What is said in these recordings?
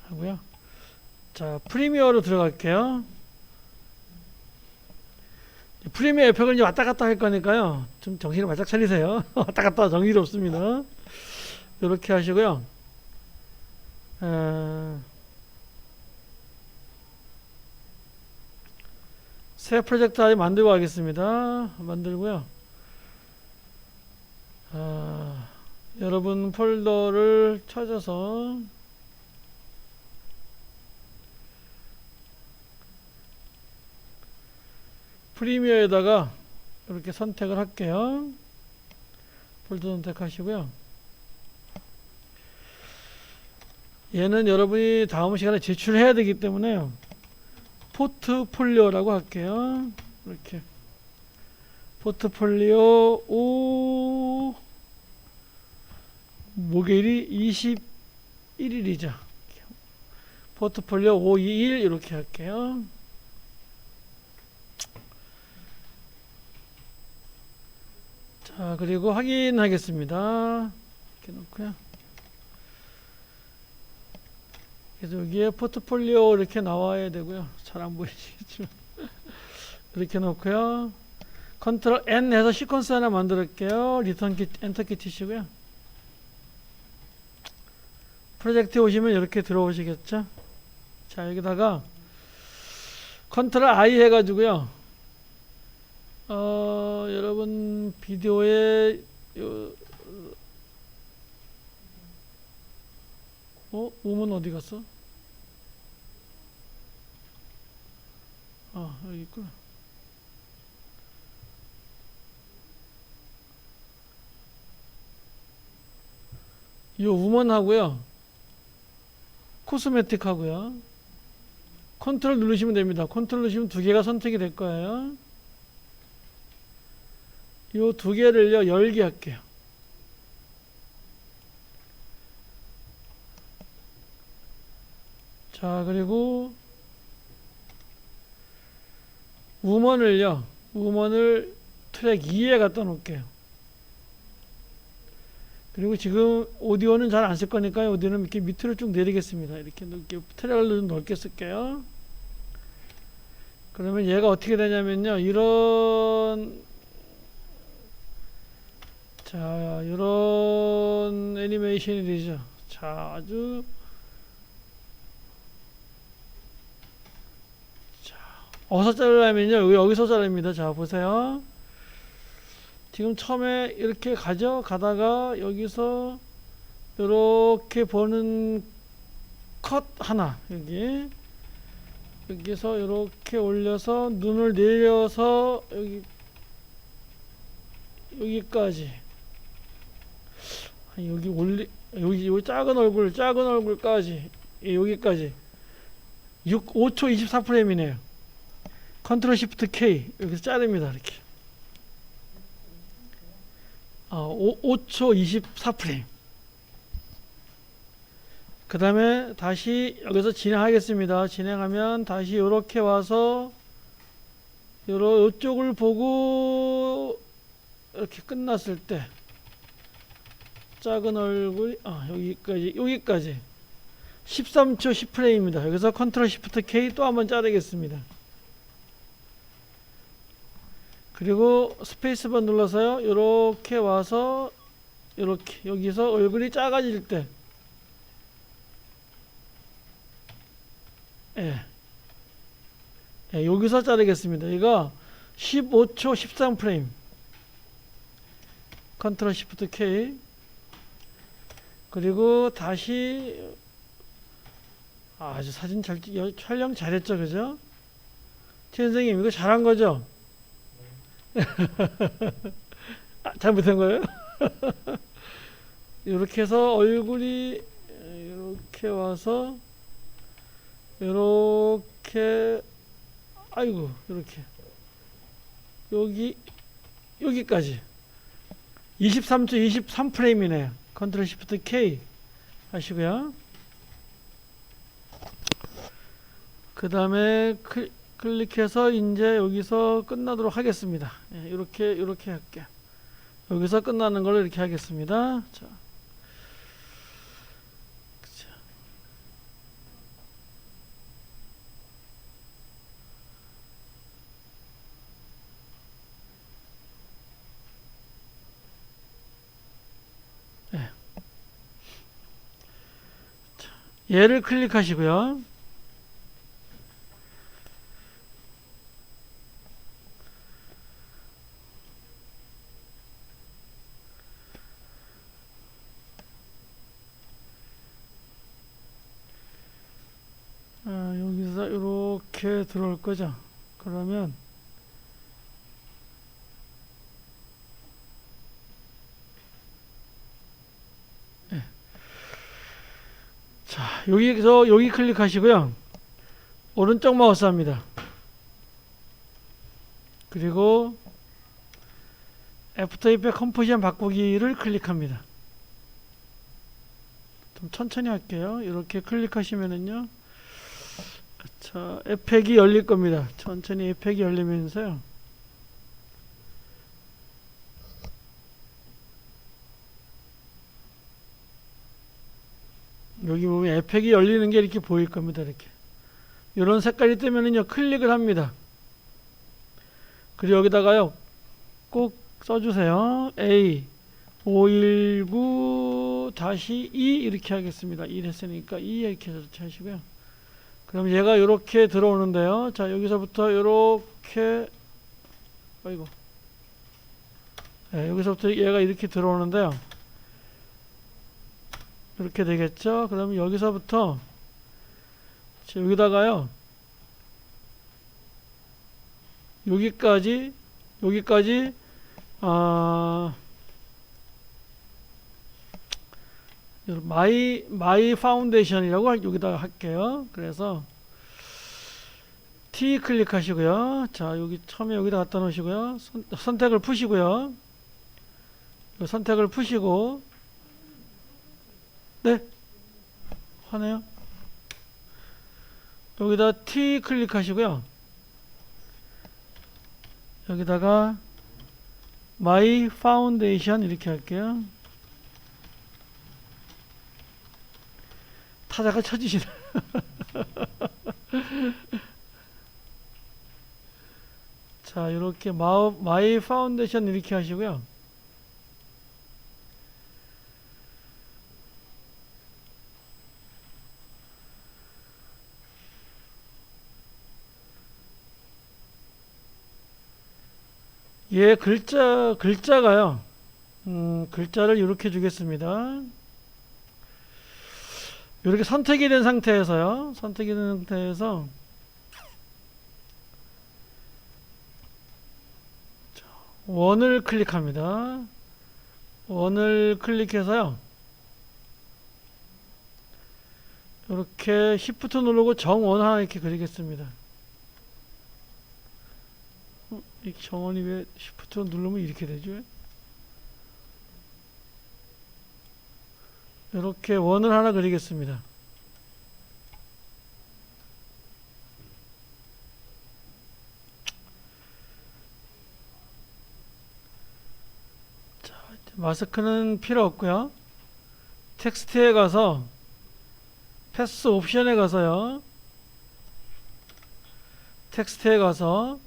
하고요. 자, 프리미어로 들어갈게요. 프리미어 에펙을 이제 왔다 갔다 할 거니까요. 좀 정신을 바짝 차리세요. 왔다 갔다 정신없습니다. 이렇게 하시고요. 새 프로젝트 아예 만들고 가겠습니다. 만들고요. 여러분 폴더를 찾아서 프리미어에다가 이렇게 선택을 할게요. 폴더 선택하시고요. 얘는 여러분이 다음 시간에 제출해야 되기 때문에요. 포트폴리오라고 할게요. 이렇게 포트폴리오 5 목요일이 21일이죠. 포트폴리오 521 이렇게 할게요. 자, 그리고 확인하겠습니다. 이렇게 놓고요. 그래서 여기에 포트폴리오 이렇게 나와야 되고요. 잘 안 보이시겠지만 이렇게 놓고요. 컨트롤 N 해서 시퀀스 하나 만들었게요. 리턴 키, 엔터 키 치시고요. 프로젝트에 오시면 이렇게 들어오시겠죠. 자, 여기다가 컨트롤 I 해가지고요. 여러분 비디오에 우먼 어디 갔어? 여기 있구나. 이 우먼 하고요. 코스메틱 하고요. 컨트롤 누르시면 됩니다. 컨트롤 누르시면 두 개가 선택이 될 거예요. 이 두 개를요, 열게 할게요. 자, 그리고 우먼을 트랙 2에 갖다 놓을게요. 그리고 지금 오디오는 잘 안 쓸 거니까요. 오디오는 이렇게 밑으로 쭉 내리겠습니다. 이렇게 트랙을 좀 넓게 쓸게요. 그러면 얘가 어떻게 되냐면요. 이런 애니메이션이 되죠. 자, 아주 어디서 자르려면요. 여기서 자릅니다. 자, 보세요. 지금 처음에 이렇게 가다가 여기서 이렇게 보는 컷 하나, 여기서 이렇게 올려서 눈을 내려서 여기까지. 여기 작은 얼굴까지, 여기까지 5초 24프레임이네요. 컨트롤 시프트 K 여기서 자릅니다. 이렇게 5초 24프레임. 그 다음에 다시 여기서 진행하겠습니다. 진행하면 다시 이렇게 와서 이쪽을 보고 이렇게 끝났을 때 작은 얼굴이 여기까지 13초 10프레임입니다. 여기서 컨트롤 시프트 K 또 한번 자르겠습니다. 그리고 스페이스바 눌러서요. 이렇게 와서 이렇게 여기서 얼굴이 작아질 때 여기서 자르겠습니다. 이거 15초 13프레임. 컨트롤 시프트 K. 그리고 다시 아주 사진 촬영 잘했죠, 그죠? 최 선생님 이거 잘한 거죠? 잘못한 거예요? 이렇게 해서 얼굴이 이렇게 와서 이렇게 이렇게 여기까지 23초 23프레임이네요. 컨트롤 시프트 K 하시고요. 그 다음에 클릭해서 이제 여기서 끝나도록 하겠습니다. 이렇게 할게요. 여기서 끝나는 걸로 이렇게 하겠습니다. 자. 얘를 클릭하시고요. 여기서 이렇게 들어올 거죠. 그러면 자, 여기서 여기 클릭하시고요. 오른쪽 마우스 합니다. 그리고 애프터 이펙트 컴포지션 바꾸기를 클릭합니다. 좀 천천히 할게요. 이렇게 클릭하시면은요. 자, 에펙이 열릴 겁니다. 천천히 에펙이 열리면서요. 여기 보면 에펙이 열리는 게 이렇게 보일 겁니다. 이렇게. 이런 색깔이 뜨면은요, 클릭을 합니다. 그리고 여기다가요, 꼭 써주세요. A 519-2 이렇게 하겠습니다. 1 했으니까 2 이렇게 하시고요. 그럼 얘가 이렇게 들어오는데요. 자, 여기서부터 이렇게, 아이고. 네, 여기서부터 얘가 이렇게 들어오는데요. 이렇게 되겠죠. 그러면 여기서부터 여기다가요, 여기까지 마이 파운데이션이라고 여기다가 할게요. 그래서 T 클릭하시고요. 자, 여기 처음에 여기다 갖다 놓으시고요. 선택을 푸시고요. 선택을 푸시고, 네, 하네요. 여기다 T 클릭하시고요. 여기다가 My Foundation 이렇게 할게요. 타자가 쳐지시네. 자, 이렇게 My Foundation 이렇게 하시고요. 얘 글자가요. 글자를 이렇게 주겠습니다. 이렇게 선택이 된 상태에서요. 선택이 된 상태에서 원을 클릭합니다. 원을 클릭해서요. 이렇게 Shift 누르고 정원 하나 이렇게 그리겠습니다. 이 정원이 왜 Shift 누르면 이렇게 되죠? 이렇게 원을 하나 그리겠습니다. 자, 마스크는 필요 없고요. 텍스트에 가서 패스 옵션에 가서요. 텍스트에 가서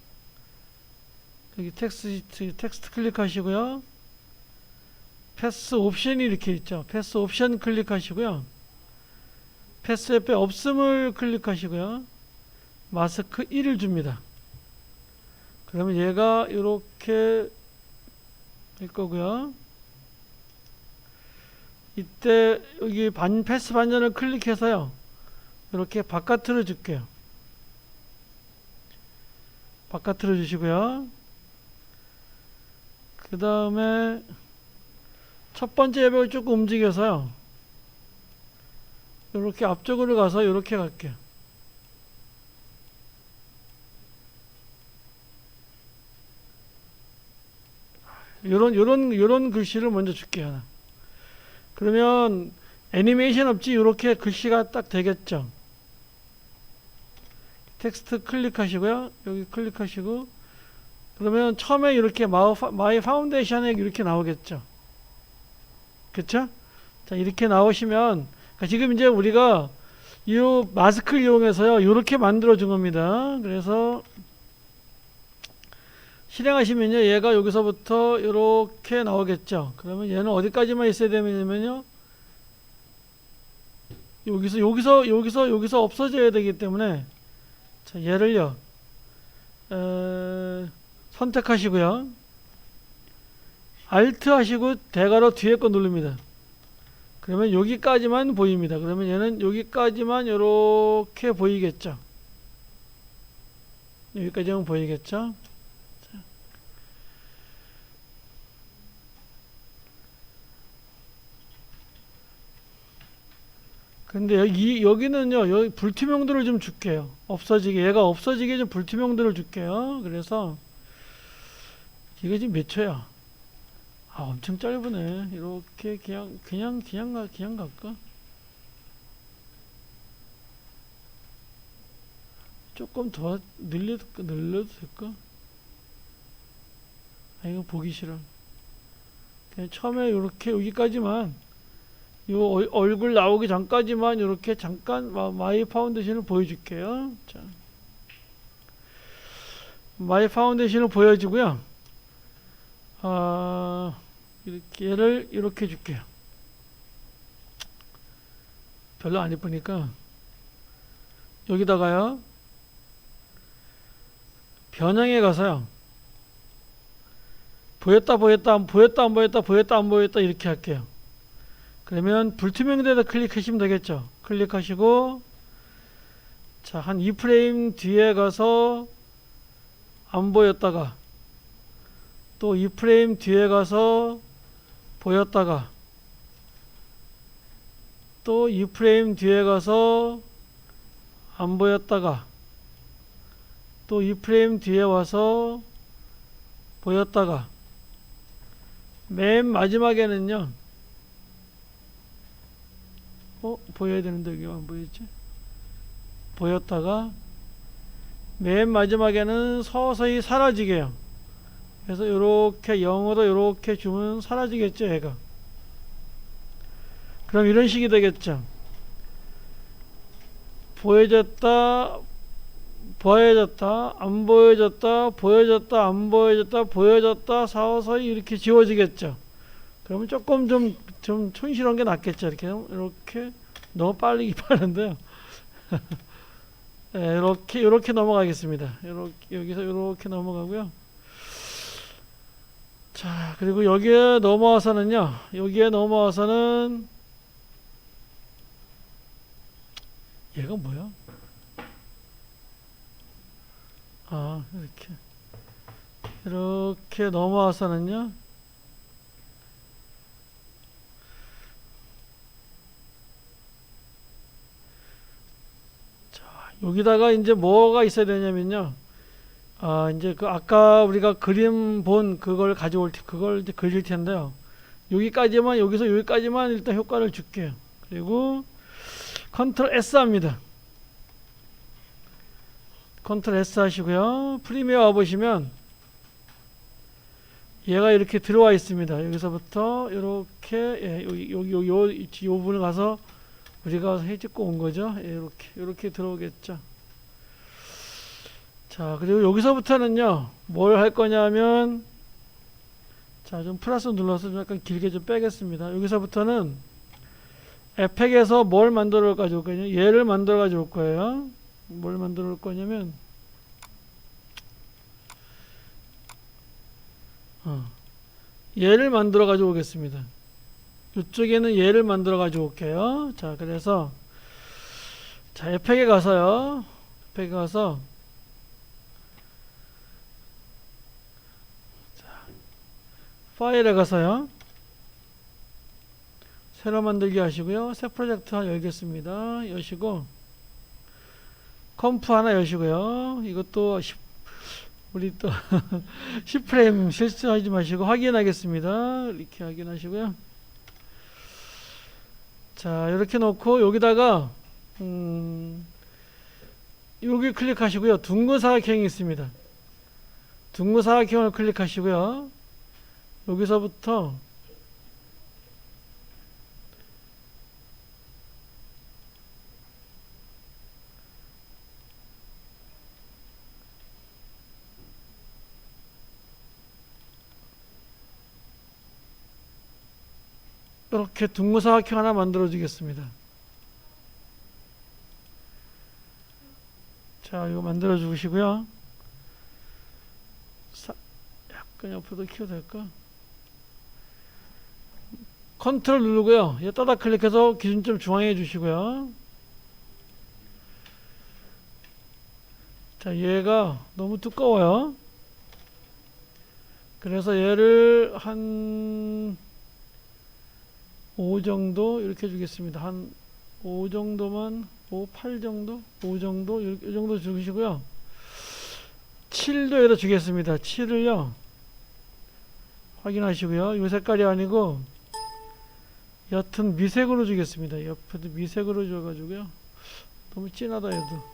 여기 텍스트 클릭하시고요. 패스 옵션이 이렇게 있죠. 패스 옵션 클릭하시고요. 패스 옆에 없음을 클릭하시고요. 마스크 1을 줍니다. 그러면 얘가 이렇게 될 거고요. 이때 여기 패스 반전을 클릭해서요. 이렇게 바깥으로 줄게요. 바깥으로 주시고요. 그 다음에 첫 번째 예배를 조금 움직여서요. 이렇게 앞쪽으로 가서 이렇게 갈게요. 요런 글씨를 먼저 줄게요. 하나. 그러면 애니메이션 없이 이렇게 글씨가 딱 되겠죠. 텍스트 클릭하시고요. 여기 클릭하시고, 그러면 처음에 이렇게 마이 파운데이션에 이렇게 나오겠죠. 그쵸? 자, 이렇게 나오시면, 그러니까 지금 이제 우리가 이 마스크를 이용해서요, 이렇게 만들어 준 겁니다. 그래서 실행하시면요, 얘가 여기서부터 이렇게 나오겠죠. 그러면 얘는 어디까지만 있어야 되냐면요, 여기서 없어져야 되기 때문에, 자, 얘를요, 선택하시고요. Alt 하시고 대괄호 뒤에 거 누릅니다. 그러면 여기까지만 보입니다. 그러면 얘는 여기까지만 이렇게 보이겠죠. 여기까지만 보이겠죠. 근데 여기는요, 여기 불투명도를 좀 줄게요. 얘가 없어지게 좀 불투명도를 줄게요. 그래서, 이게 지금 몇 초야? 아, 엄청 짧으네. 이렇게, 그냥 갈까? 조금 더 늘려도 될까? 아, 이거 보기 싫어. 그냥 처음에 이렇게 여기까지만, 요 얼굴 나오기 전까지만 이렇게 잠깐 마이 파운데이션을 보여줄게요. 자, 마이 파운데이션을 보여주고요. 이렇게 얘를 이렇게 줄게요. 별로 안 예쁘니까 여기다가요, 변형에 가서요, 보였다 안 보였다 이렇게 할게요. 그러면 불투명대에다 클릭하시면 되겠죠. 클릭하시고, 자, 한 2프레임 뒤에 가서 안 보였다가, 또 2프레임 뒤에 가서 보였다가, 또 2프레임 뒤에 가서 안 보였다가, 또 2프레임 뒤에 와서 보였다가, 맨 마지막에는요, 보여야 되는데 여기 안 보였지? 보였다가 맨 마지막에는 서서히 사라지게 해요. 그래서 요렇게 0으로 요렇게 주면 사라지겠죠, 얘가. 그럼 이런 식이 되겠죠. 보여졌다, 안 보여졌다, 보여졌다, 안 보여졌다, 보여졌다, 서서히 이렇게 지워지겠죠. 그러면 조금 좀 촌스러운 게 낫겠죠. 이렇게 너무 빨리 빠른데요. 네, 이렇게 넘어가겠습니다. 여기서 이렇게 넘어가고요. 자, 그리고 여기에 넘어와서는요. 얘가 뭐야? 아, 이렇게 넘어와서는요. 여기다가 이제 뭐가 있어야 되냐면요. 이제 아까 우리가 그림 본 그걸 그걸 이제 그릴 텐데요. 여기서 여기까지만 일단 효과를 줄게요. 그리고 컨트롤 S 합니다. 컨트롤 S 하시고요. 프리미어 와보시면 얘가 이렇게 들어와 있습니다. 여기서부터 이렇게, 요 부분을 가서 우리가 해집고 온 거죠. 이렇게 들어오겠죠. 자, 그리고 여기서부터는요, 뭘 할 거냐면, 자, 좀 플러스 눌러서 좀 약간 길게 좀 빼겠습니다. 여기서부터는 에펙에서 뭘 만들어 가지고 올 거냐, 얘를 만들어 가지고 올 거예요. 뭘 만들어 올 거냐면, 얘를 만들어 가지고 오겠습니다. 이쪽에는 얘를 만들어 가지고 올게요. 자, 그래서 자, 에펙에 가서요. 자, 파일에 가서요. 새로 만들기 하시고요. 새 프로젝트 하나 열겠습니다. 여시고 컴프 하나 여시고요. 이것도 우리 또 10프레임 실수하지 마시고 확인하겠습니다. 이렇게 확인하시고요. 자, 이렇게 놓고 여기다가 여기 클릭하시고요. 둥근 사각형이 있습니다. 둥근 사각형을 클릭하시고요. 여기서부터 이렇게 둥근 사각형 하나 만들어 주겠습니다. 자, 이거 만들어 주시고요. 약간 옆으로 키워도 될까? 컨트롤 누르고요. 얘 따다 클릭해서 기준점 중앙에 주시고요. 자, 얘가 너무 두꺼워요. 그래서 얘를 한 5 정도 이렇게 주겠습니다. 한 5 정도만, 5, 8 정도? 5 정도? 이 정도 주시고요. 7도 여기다 주겠습니다. 7을요. 확인하시고요. 이 색깔이 아니고 옅은 미색으로 주겠습니다. 옅은 미색으로 줘가지고요. 너무 진하다 해도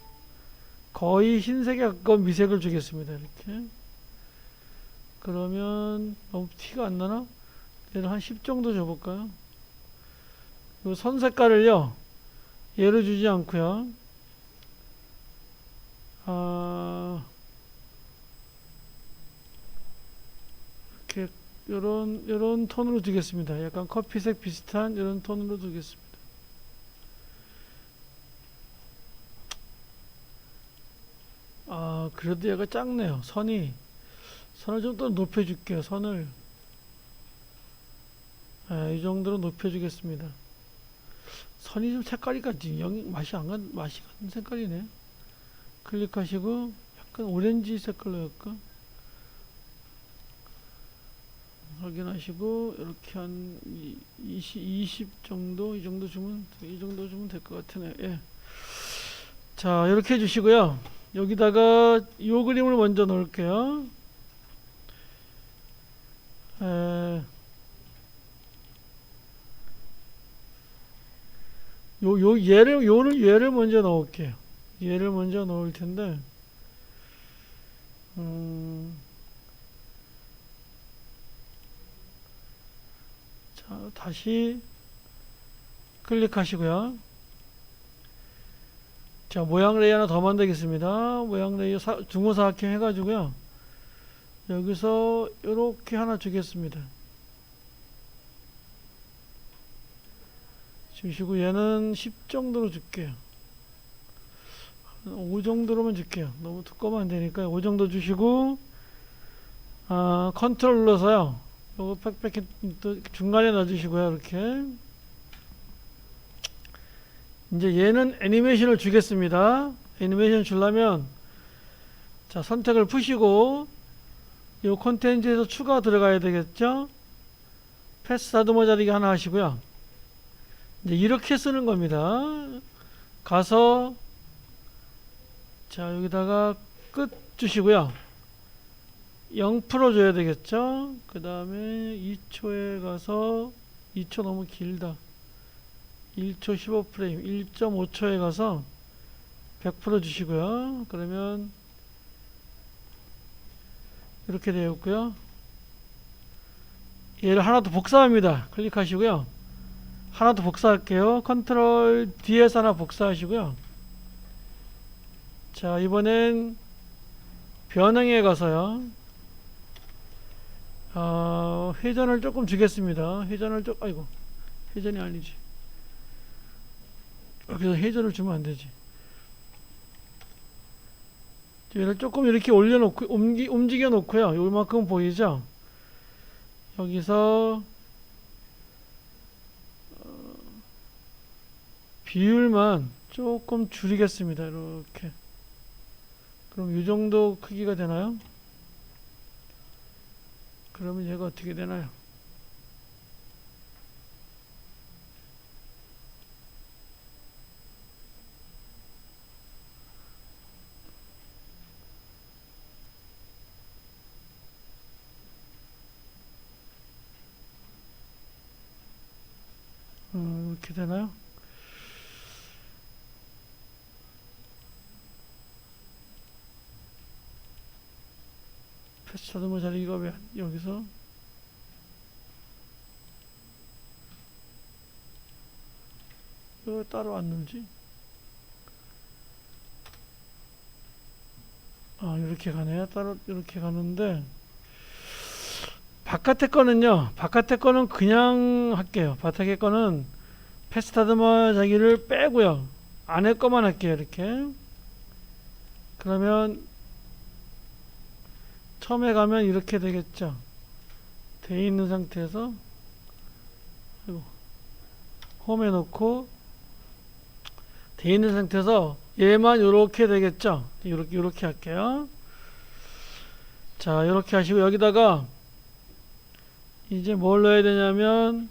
거의 흰색에 가까운 미색을 주겠습니다. 이렇게. 그러면 너무 티가 안 나나? 얘를 한 10 정도 줘볼까요? 이 선 색깔을요. 얘를 주지 않고요. 이렇게 요런 톤으로 두겠습니다. 약간 커피색 비슷한 이런 톤으로 두겠습니다. 그래도 얘가 작네요. 선을 좀 더 높여줄게요. 선을 이 정도로 높여주겠습니다. 선이 좀 색깔이 맛이 가는 색깔이네. 클릭하시고 약간 오렌지 색깔로 할까? 확인하시고 이렇게 한 20 정도 이 정도 주면 될 것 같으네요. 예. 자, 이렇게 해주시고요. 여기다가 이 그림을 먼저 넣을게요. 얘를 먼저 넣을게요. 얘를 먼저 넣을 텐데, 자, 다시 클릭하시고요. 자, 모양 레이 하나 더 만들겠습니다. 모양 레이 중호사각형 해가지고요. 여기서 이렇게 하나 주겠습니다. 주시고 얘는 10 정도로 줄게요. 5 정도로만 줄게요. 너무 두꺼우면 안 되니까 5 정도 주시고 컨트롤 눌러서요. 요거 빽빽히 중간에 놔주시고요. 이렇게 이제 얘는 애니메이션을 주겠습니다. 애니메이션 주려면 자, 선택을 푸시고 요 콘텐츠에서 추가 들어가야 되겠죠. 패스 다듬어 자르기 하나 하시고요. 이제 이렇게 쓰는 겁니다. 가서 자, 여기다가 끝 주시고요. 0% 줘야 되겠죠. 그 다음에 2초에 가서 2초 너무 길다. 1초 15프레임 1.5초에 가서 100% 주시고요. 그러면 이렇게 되어 있고요. 얘를 하나 더 복사합니다. 클릭하시고요. 하나 더 복사할게요. 컨트롤 D에서 하나 복사하시고요. 자, 이번엔 변형에 가서요. 회전을 조금 주겠습니다. 회전이 아니지. 여기서 회전을 주면 안 되지. 얘를 조금 이렇게 올려놓고 움직여 놓고요. 요만큼 보이죠? 여기서 비율만 조금 줄이겠습니다. 이렇게. 그럼 이 정도 크기가 되나요? 그러면 얘가 어떻게 되나요? 이렇게 되나요? 패스 다듬어 자르기가 왜 여기서 왜 따로 안 늘지? 이렇게 가네요. 따로 이렇게 가는데 바깥에 거는 그냥 할게요. 바깥에 거는 패스 다듬어 자기를 빼고요. 안에 거만 할게요. 이렇게 그러면 처음에 가면 이렇게 되겠죠. 돼 있는 상태에서 홈에 놓고 돼 있는 상태에서 얘만 요렇게 되겠죠. 요렇게 할게요. 자, 요렇게 하시고 여기다가 이제 뭘 넣어야 되냐면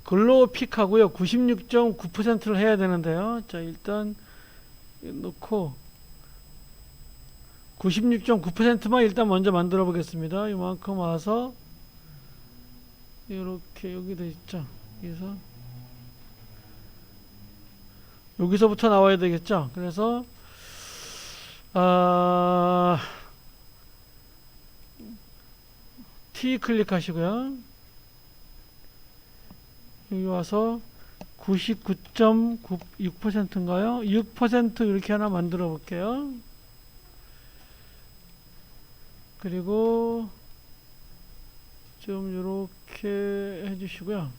글로우 픽하고요. 96.9%를 해야 되는데요. 자, 일단 놓고 96.9%만 일단 먼저 만들어 보겠습니다. 이만큼 와서 이렇게 여기 돼 있죠. 그래서 여기서부터 나와야 되겠죠. 그래서 T 클릭하시고요. 여기 와서 99.6%인가요? 6% 이렇게 하나 만들어 볼게요. 그리고 좀 이렇게 해주시고요.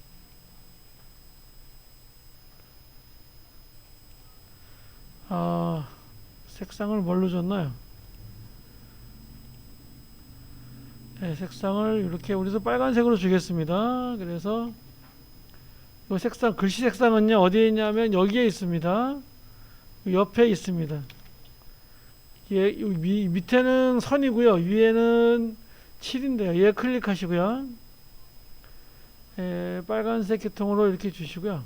색상을 뭘로 줬나요? 네, 색상을 이렇게 우리도 빨간색으로 주겠습니다. 그래서 이 색상, 글씨 색상은요 어디에 있냐면 여기에 있습니다. 옆에 있습니다. 예, 밑에는 선이고요, 위에는 7인데요. 얘 클릭하시고요. 예, 빨간색 계통으로 이렇게 주시고요.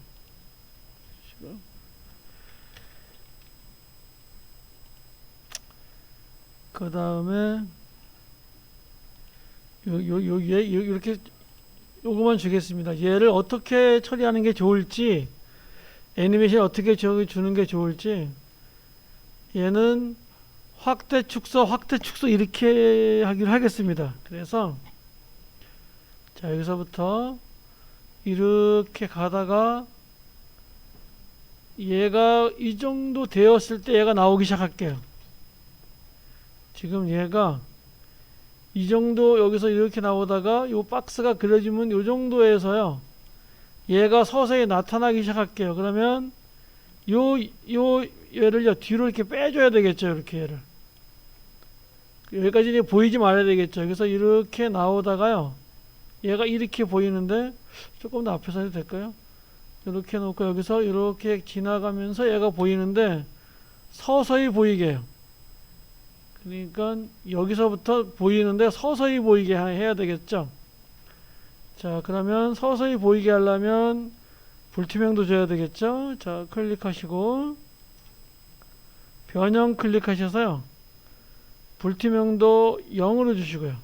그 다음에 이렇게 요거만 주겠습니다. 얘를 어떻게 처리하는 게 좋을지, 애니메이션 어떻게 주는 게 좋을지, 얘는 확대 축소 이렇게 하기로 하겠습니다. 그래서 자, 여기서부터 이렇게 가다가 얘가 이 정도 되었을 때 얘가 나오기 시작할게요. 지금 얘가 이 정도 여기서 이렇게 나오다가 요 박스가 그려지면 요 정도에서요 얘가 서서히 나타나기 시작할게요. 그러면 얘를요 뒤로 이렇게 빼줘야 되겠죠. 이렇게 얘를 여기까지 보이지 말아야 되겠죠. 그래서 이렇게 나오다가요 얘가 이렇게 보이는데 조금 더 앞에서 해도 될까요? 이렇게 놓고 여기서 이렇게 지나가면서 얘가 보이는데 서서히 보이게 해요. 그러니까 여기서부터 보이는데 서서히 보이게 해야 되겠죠. 자, 그러면 서서히 보이게 하려면 불투명도 줘야 되겠죠. 자, 클릭하시고 변형 클릭하셔서요 불투명도 0으로 주시고요.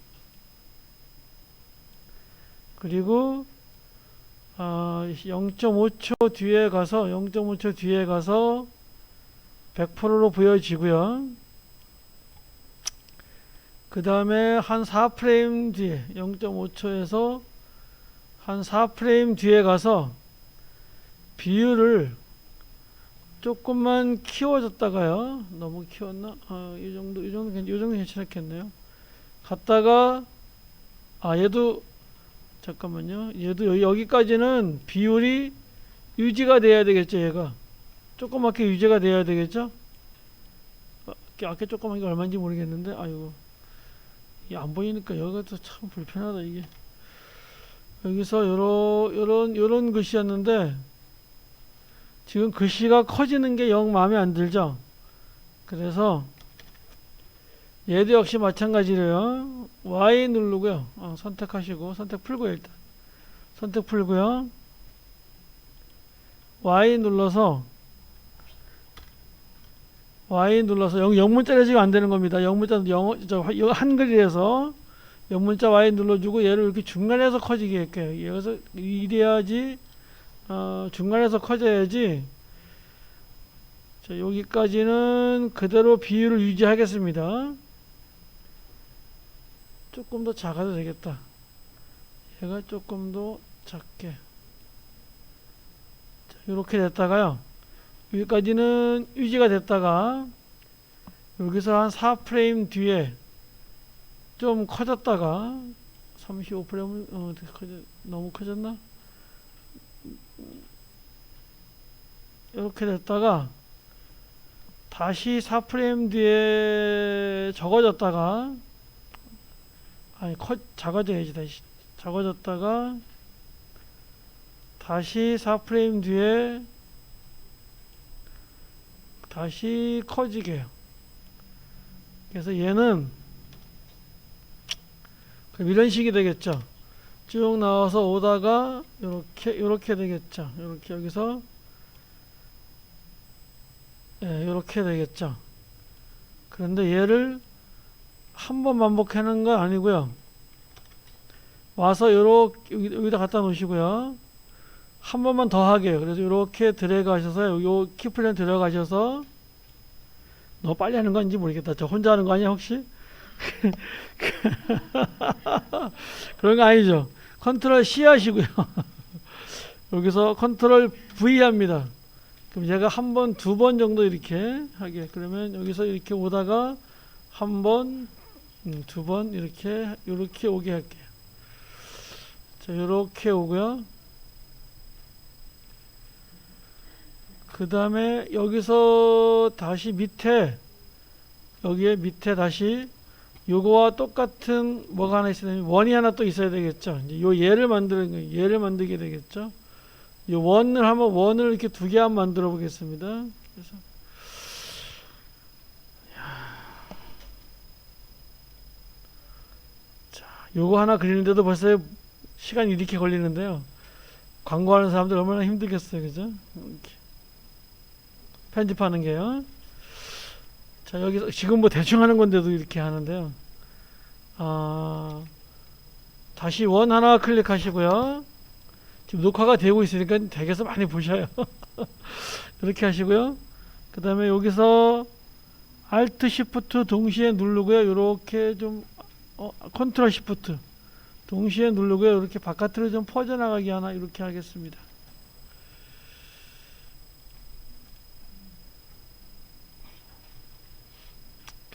그리고 0.5초 뒤에 가서 100%로 보여지고요. 그 다음에 한 4프레임 뒤에 0.5초에서 한 4프레임 뒤에 가서 비율을 조금만 키워줬다가요. 너무 키웠나? 이 정도 괜찮겠네요. 갔다가 얘도 잠깐만요. 얘도 여기까지는 비율이 유지가 돼야 되겠죠. 얘가 조그맣게 유지가 돼야 되겠죠. 아까 조그맣게 얼마인지 모르겠는데 아이고 이게 안 보이니까 여기가 또 참 불편하다. 이게 여기서 요런 글씨였는데 지금 글씨가 커지는 게 영 마음에 안 들죠. 그래서 얘도 역시 마찬가지로요. Y 누르고요. 선택하시고 선택 풀고요. 일단 선택 풀고요. Y 눌러서 영문자로 지금 안 되는 겁니다. 한글이라서 영문자 Y 눌러주고 얘를 이렇게 중간에서 커지게 할게요. 여기서 이래야지 중간에서 커져야지. 자, 여기까지는 그대로 비율을 유지하겠습니다. 조금 더 작아도 되겠다. 얘가 조금 더 작게. 자, 이렇게 됐다가요. 여기까지는 유지가 됐다가 여기서 한 4프레임 뒤에 좀 커졌다가 35프레임 너무 커졌나? 이렇게 됐다가 다시 4프레임 뒤에 적어졌다가 아니 작아져야지. 다시 작아졌다가 다시 4프레임 뒤에 다시 커지게 해요. 그래서 얘는 그럼 이런 식이 되겠죠. 쭉 나와서 오다가 요렇게 되겠죠. 요렇게 여기서 요렇게 되겠죠. 그런데 얘를 한 번 반복하는 건 아니고요. 와서 요렇게 여기다 갖다 놓으시고요. 한 번만 더 하게 해요. 그래서 요렇게 들어가셔서 요 키플랜 들어가셔서 너무 빨리 하는 건지 모르겠다. 저 혼자 하는 거 아니야 혹시? 그런 거 아니죠. 컨트롤 C 하시고요. 여기서 컨트롤 V 합니다. 그럼 제가 한 번, 두 번 정도 이렇게 하게. 그러면 여기서 이렇게 오다가 한 번, 두 번 이렇게 오게 할게요. 자, 이렇게 오고요. 그 다음에 여기서 다시 밑에 여기에 밑에 다시 요거와 똑같은 뭐가 하나 있어야 되면 원이 하나 또 있어야 되겠죠. 이제 요 얘를 만드는 거예요. 얘를 만들게 되겠죠. 요 원을 하면 원을 이렇게 두 개 한번 만들어 보겠습니다. 그래서 자, 요거 하나 그리는데도 벌써 시간이 이렇게 걸리는데요. 광고하는 사람들 얼마나 힘들겠어요, 그죠? 이렇게 편집하는 게요. 자, 여기서 지금 뭐 대충 하는 건데도 이렇게 하는데요. 다시 원 하나 클릭하시고요. 지금 녹화가 되고 있으니까 댁에서 많이 보셔요. 이렇게 하시고요. 그 다음에 여기서 Alt Shift 동시에 누르고요. 이렇게 좀 컨트롤 Shift 동시에 누르고요. 이렇게 바깥으로 좀 퍼져나가게 하나 이렇게 하겠습니다.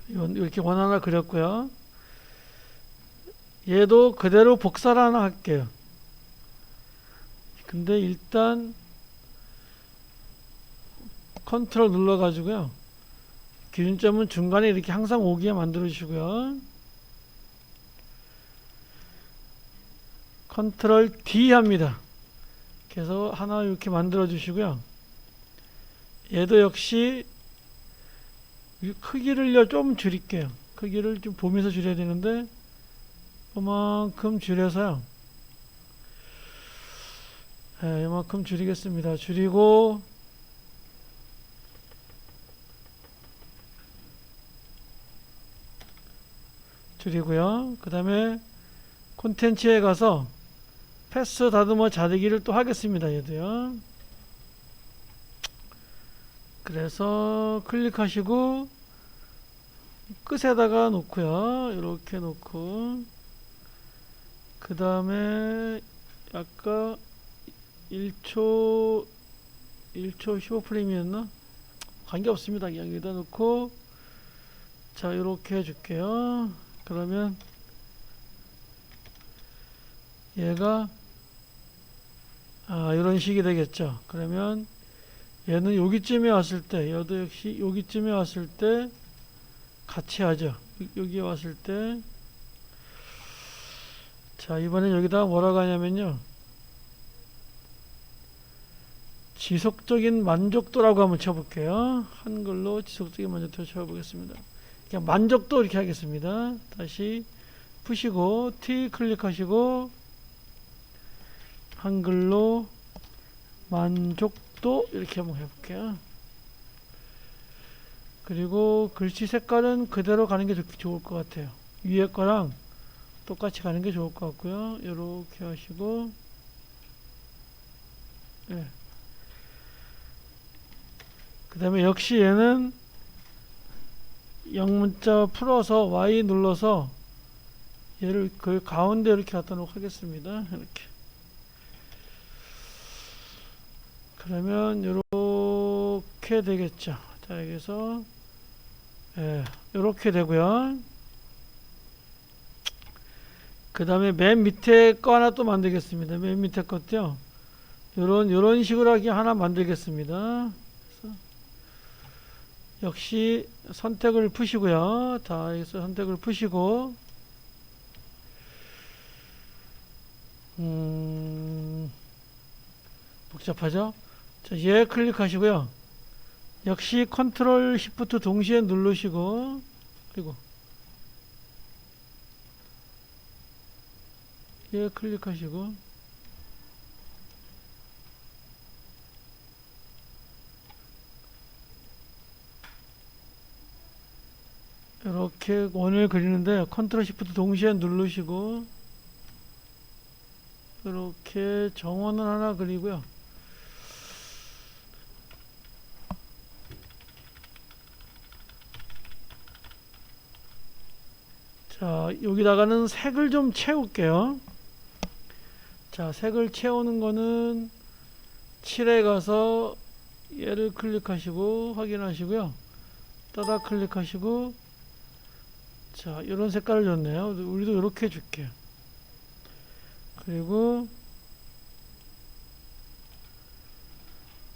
이렇게 원 하나 그렸고요. 얘도 그대로 복사를 하나 할게요. 근데 일단 컨트롤 눌러 가지고요. 기준점은 중간에 이렇게 항상 오게 만들어 주시고요. 컨트롤 D 합니다. 그래서 하나 이렇게 만들어 주시고요. 얘도 역시 크기를 좀 줄일게요. 크기를 좀 보면서 줄여야 되는데 이만큼 줄여서요. 이만큼 줄이겠습니다. 줄이고 줄이고요. 그 다음에 콘텐츠에 가서 패스 다듬어 자르기를 또 하겠습니다. 얘도요. 그래서 클릭하시고 끝에다가 놓고요. 이렇게 놓고 그 다음에 아까 1초 15프레임이었나? 관계없습니다. 여기다 놓고 자 이렇게 해줄게요. 그러면 얘가 이런 식이 되겠죠. 그러면 얘는 여기쯤에 왔을 때 얘도 역시 여기쯤에 왔을 때 같이 하죠. 여기 왔을 때 자 이번엔 여기다가 뭐라고 하냐면요, 지속적인 만족도라고 한번 쳐볼게요. 한글로 지속적인 만족도 쳐보겠습니다. 그냥 만족도 이렇게 하겠습니다. 다시 푸시고 T 클릭하시고 한글로 만족도 이렇게 한번 해볼게요. 그리고 글씨 색깔은 그대로 가는 게 좋을 것 같아요. 위에 거랑 똑같이 가는 게 좋을 것 같고요. 이렇게 하시고 그 다음에 역시 얘는 영문자 풀어서 Y 눌러서 얘를 그 가운데 이렇게 갖다 놓고 하겠습니다. 이렇게. 그러면 이렇게 되겠죠. 자, 여기서 이렇게 되고요. 그 다음에 맨 밑에 거 하나 또 만들겠습니다. 맨 밑에 것도요. 요런 식으로 하기 하나 만들겠습니다. 역시 선택을 푸시고요. 다 여기서 선택을 푸시고 복잡하죠? 자, 얘 클릭하시고요. 역시 컨트롤 시프트 동시에 누르시고 그리고 얘 클릭하시고 이렇게 원을 그리는데 컨트롤 시프트 동시에 누르시고 이렇게 정원을 하나 그리고요. 자, 여기다가는 색을 좀 채울게요. 자, 색을 채우는 거는 7에 가서 얘를 클릭하시고 확인하시고요. 따다 클릭하시고 자, 이런 색깔을 줬네요. 우리도 이렇게 줄게요. 그리고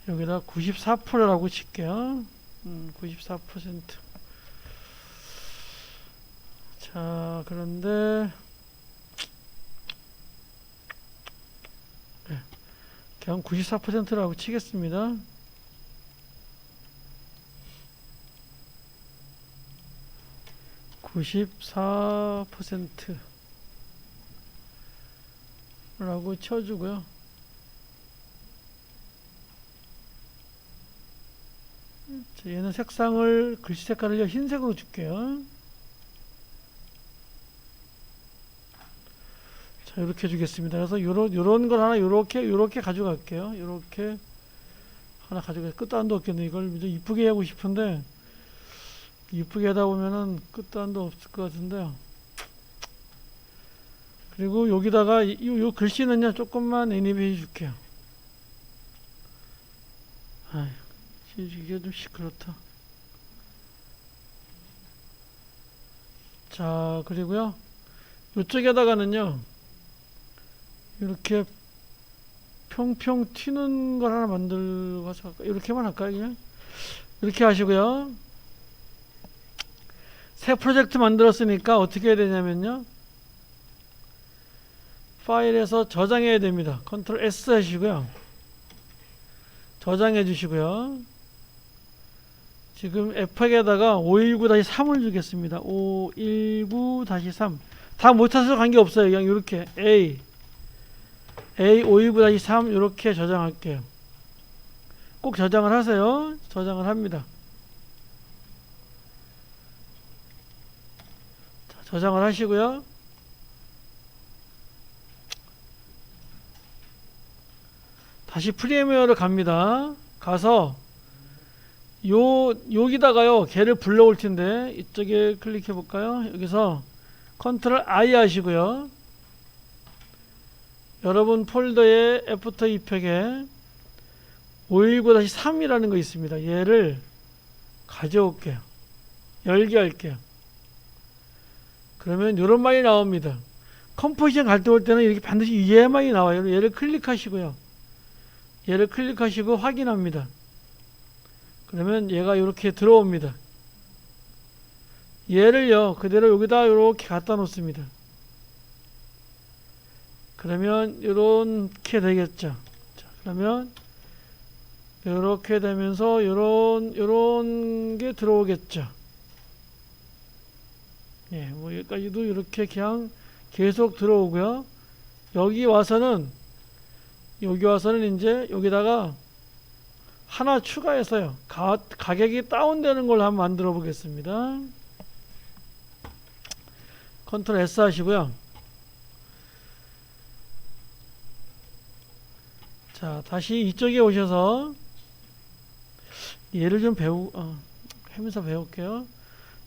여기다 94%라고 칠게요. 94%. 자, 그런데 네, 그냥 94%라고 치겠습니다. (94%) 라고 쳐주고요. 자, 얘는 색상을 글씨 색깔을 흰색으로 줄게요. 자, 이렇게 주겠습니다. 그래서 요런 걸 하나 요렇게 가져갈게요. 요렇게 하나 가져가. 끝도 한도 없겠네. 이걸 좀 이쁘게 하고 싶은데 이쁘게 하다 보면은 끝도 한도 없을 것 같은데요. 그리고 여기다가 요 글씨는요 조금만 애니메이트 줄게요. 아휴, 이게 좀 시끄럽다. 자, 그리고요 이쪽에다가는요 이렇게 평평 튀는 걸 하나 만들어서 이렇게만 할까요? 그냥 이렇게 하시고요. 새 프로젝트 만들었으니까 어떻게 해야 되냐면요, 파일에서 저장해야 됩니다. 컨트롤 S 하시고요. 저장해 주시고요. 지금 F에다가 519-3을 주겠습니다. 519-3. 다 못해서 관계없어요. 그냥 이렇게 A 519-3 이렇게 저장할게요. 꼭 저장을 하세요. 저장을 합니다. 자, 저장을 하시고요. 다시 프리미어를 갑니다. 가서 여기다가요 걔를 불러올 텐데 이쪽에 클릭해 볼까요? 여기서 컨트롤 I 하시고요. 여러분 폴더에 애프터 이펙에 519-3이라는 거 있습니다. 얘를 가져올게요. 열게 할게요. 그러면 이런 말이 나옵니다. 컴포지션 갈 때 올 때는 이렇게 반드시 EMI 나와요. 얘를 클릭하시고요. 얘를 클릭하시고 확인합니다. 그러면 얘가 이렇게 들어옵니다. 얘를요 그대로 여기다 이렇게 갖다 놓습니다. 그러면 이렇게 되겠죠. 자, 그러면 이렇게 되면서 요런 게 들어오겠죠. 예, 뭐 여기까지도 이렇게 그냥 계속 들어오고요. 여기 와서는 이제 여기다가 하나 추가해서요 가격이 다운되는 걸로 한번 만들어 보겠습니다. 컨트롤 S 하시고요. 자, 다시 이쪽에 오셔서 얘를 좀 하면서 배울게요.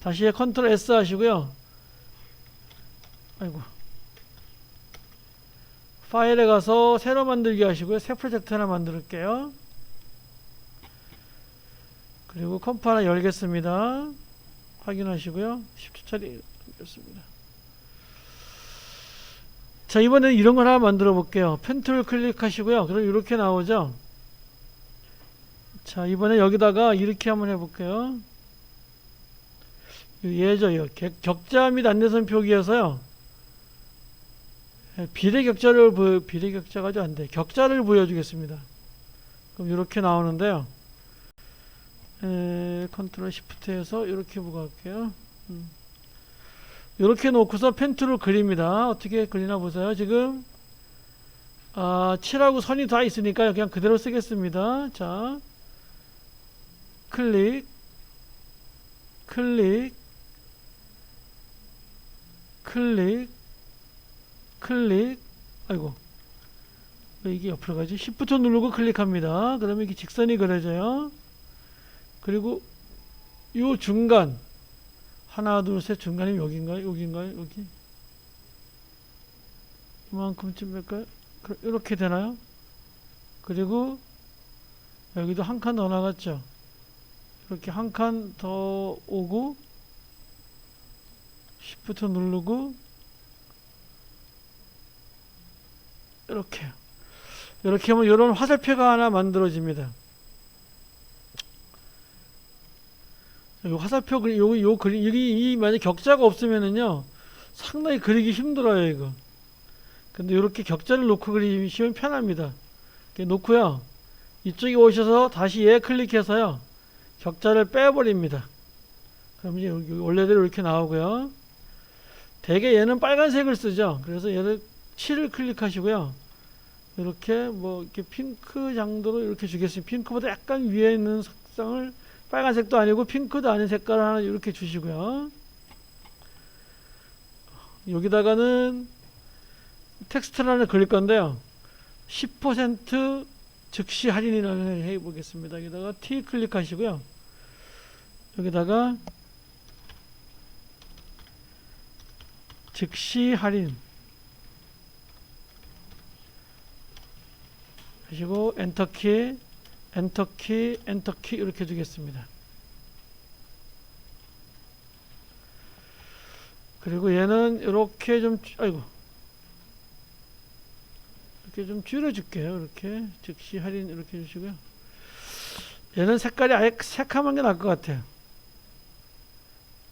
다시 컨트롤 S 하시고요. 아이고, 파일에 가서 새로 만들기 하시고요. 새 프로젝트 하나 만들게요. 그리고 컴프 하나 열겠습니다. 확인하시고요. 10초짜리 열겠습니다. 자, 이번에는 이런 걸 하나 만들어 볼게요. 펜 툴 클릭하시고요. 그럼 이렇게 나오죠. 자, 이번에 여기다가 이렇게 한번 해볼게요. 얘죠. 격자 및 안내선 표기여서요. 비례격자가 좀 안 돼. 격자를 보여주겠습니다. 그럼 이렇게 나오는데요. 컨트롤 시프트해서 이렇게 보고할게요. 이렇게 놓고서 펜 툴을 그립니다. 어떻게 그리나 보세요. 지금 7하고 선이 다 있으니까 그냥 그대로 쓰겠습니다. 자, 클릭, 클릭, 클릭, 클릭. 아이고, 왜 이게 옆으로 가지? Shift 누르고 클릭합니다. 그러면 이게 직선이 그려져요. 그리고 요 중간, 하나 둘 셋, 중간이 여기인가요? 여기인가요? 여기 이만큼쯤 될까요? 이렇게 되나요? 그리고 여기도 한 칸 더 나갔죠. 이렇게 한 칸 더 오고 Shift 누르고 이렇게 하면 이런 화살표가 하나 만들어집니다. 이 화살표 요 그림 이 만약 격자가 없으면은요 상당히 그리기 힘들어요 이거. 근데 이렇게 격자를 놓고 그리시면 편합니다. 이렇게 놓고요 이쪽에 오셔서 다시 얘 클릭해서요 격자를 빼버립니다. 그럼 이제 원래대로 이렇게 나오고요. 대개 얘는 빨간색을 쓰죠. 그래서 얘를 7을 클릭하시고요. 이렇게 이렇게 핑크 정도로 이렇게 주겠습니다. 핑크보다 약간 위에 있는 색상을 빨간색도 아니고 핑크도 아닌 색깔을 하나 이렇게 주시고요. 여기다가는 텍스트를 하나 그릴 건데요. 10% 즉시 할인이라고 해 보겠습니다. 여기다가 T 클릭하시고요. 여기다가 즉시 할인 하시고 엔터키 엔터키 엔터키 이렇게 주겠습니다. 그리고 얘는 이렇게 좀 이렇게 좀 줄여줄게요. 이렇게 즉시 할인 이렇게 해주시고요. 얘는 색깔이 아예 새카만 게 나을 것 같아요.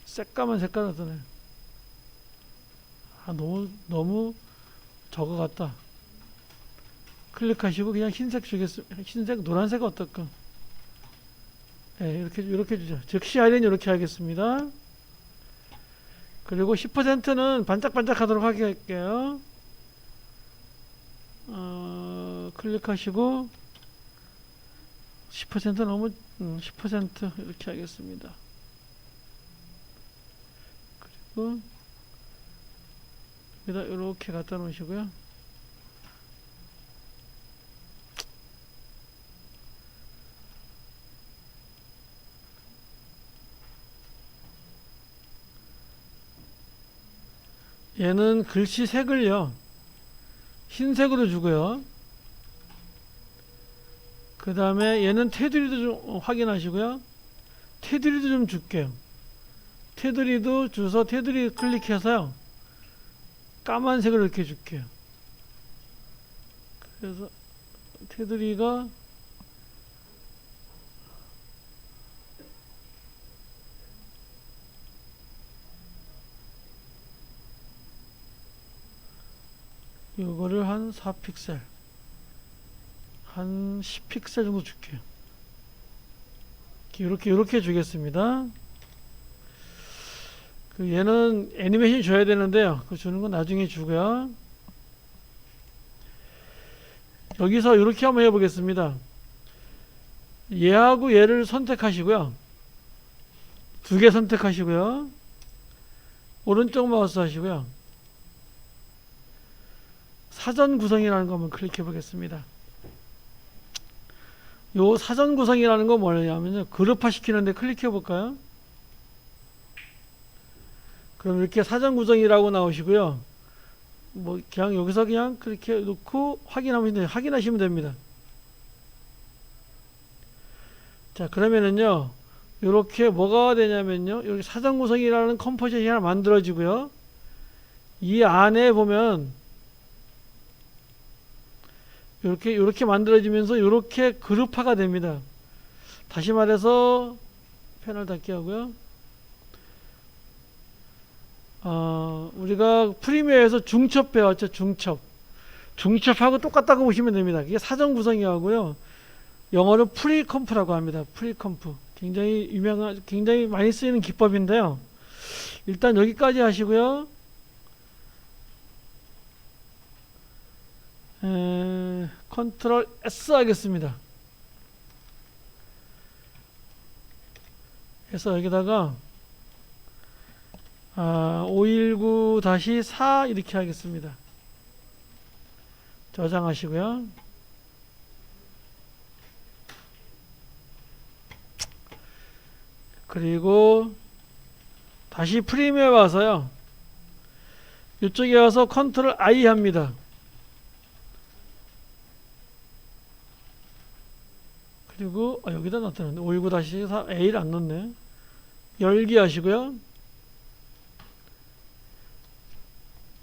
새까만 색깔 어떠네. 너무 저거 같다. 클릭하시고 그냥 흰색 주겠습니다. 흰색, 노란색 어떨까? 네, 이렇게 주죠. 즉시 할인 이렇게 하겠습니다. 그리고 10%는 반짝반짝 하도록 할게요. 클릭하시고 10% 너무 10% 이렇게 하겠습니다. 그리고 여기다 이렇게 갖다 놓으시고요. 얘는 글씨 색을요 흰색으로 주고요. 그 다음에 얘는 테두리도 좀 확인하시고요. 테두리도 좀 줄게요. 테두리도 주서 테두리 클릭해서요 까만색을 이렇게 줄게요. 그래서 테두리가 요거를 한 4픽셀 한 10픽셀 정도 줄게요. 이렇게 주겠습니다. 얘는 애니메이션 줘야 되는데요. 그 주는 건 나중에 주고요. 여기서 이렇게 한번 해보겠습니다. 얘하고 얘를 선택하시고요. 두 개 선택하시고요. 오른쪽 마우스 하시고요. 사전 구성이라는 거 한번 클릭해 보겠습니다. 요 사전 구성이라는 거 뭐냐면요. 그룹화 시키는데 클릭해 볼까요? 그럼 이렇게 사전 구성이라고 나오시고요. 그냥 여기서 그냥 그렇게 놓고 확인하시면 됩니다. 자, 그러면은요. 요렇게 뭐가 되냐면요. 여기 사전 구성이라는 컴포지션이 하나 만들어지고요. 이 안에 보면 요렇게 만들어지면서 요렇게 그룹화가 됩니다. 다시 말해서 패널 닫기 하고요. 우리가 프리미어에서 중첩 배웠죠. 중첩하고 똑같다고 보시면 됩니다. 이게 사전 구성이하고요. 영어로 프리컴프라고 합니다. 프리컴프. 굉장히 유명한, 굉장히 많이 쓰이는 기법인데요. 일단 여기까지 하시고요. 컨트롤 S 하겠습니다. 그래서 여기다가 519-4 이렇게 하겠습니다. 저장하시고요. 그리고 다시 프리미어에 와서요. 이쪽에 와서 컨트롤 I 합니다. 그리고 여기다 나타났네. 519-4 A를 안 넣네. 열기 하시고요.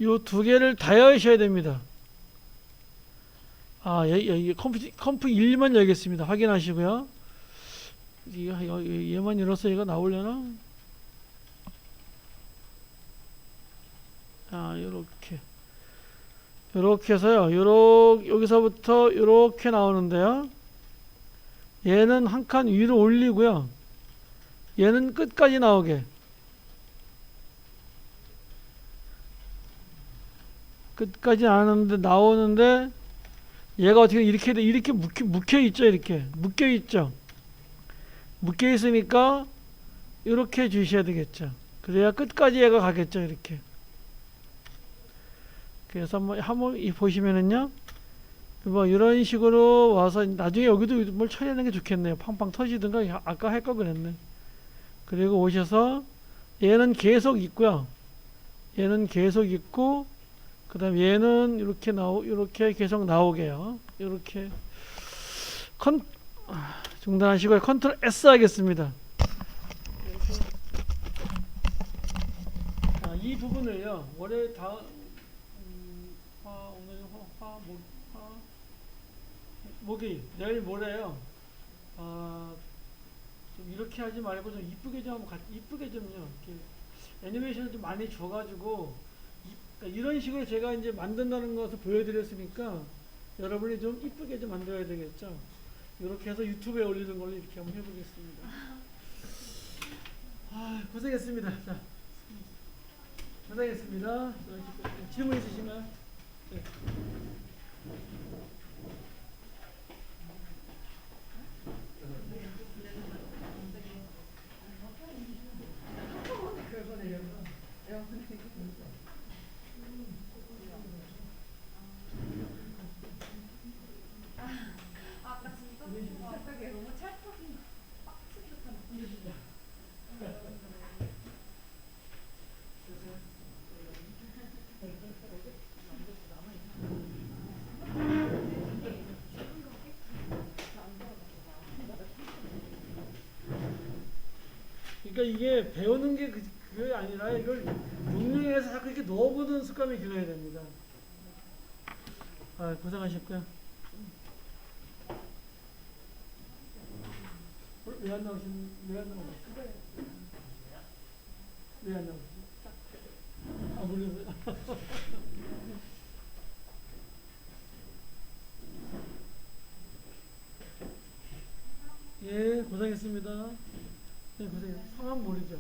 요 두 개를 다 여셔야 됩니다. 여기 컴프 1만 열겠습니다. 확인하시고요. 얘만 열어서 얘가 나오려나? 요렇게 해서요. 여기서부터 요렇게 나오는데요. 얘는 한 칸 위로 올리고요. 얘는 끝까지 나오게. 끝까지 나오는데 얘가 어떻게 이렇게 묶여 있죠. 이렇게 묶여 있죠. 묶여 있으니까 이렇게 주셔야 되겠죠. 그래야 끝까지 얘가 가겠죠. 이렇게. 그래서 한번 보시면은요. 뭐 이런 식으로 와서 나중에 여기도 뭘 처리하는 게 좋겠네요. 팡팡 터지든가 아까 할 걸 그랬네. 그리고 오셔서 얘는 계속 있고요. 얘는 계속 있고 그 다음 얘는 이렇게 계속 나오게요. 이렇게 중단하시고요. 컨트롤 S 하겠습니다. 이 부분을요. 월요일 오늘 목요일 내일 모레요. 좀 이렇게 하지 말고 좀 이쁘게 좀요. 이렇게 애니메이션을 좀 많이 줘가지고 이런 식으로 제가 이제 만든다는 것을 보여드렸으니까 여러분이 좀 이쁘게 좀 만들어야 되겠죠. 이렇게 해서 유튜브에 올리는 걸로 이렇게 한번 해보겠습니다. 고생했습니다. 자, 고생했습니다. 질문 있으신가요? 네. 그러니까 이게 배우는 게 그게 아니라 이걸 용량에서 자꾸 이렇게 넣어보는 습관을 길러야 됩니다. 고생하셨고요. 왜 안 나오셨어요? 모르겠어요. 예, 고생했습니다. 네, 고생했습니다. 성함 모르죠?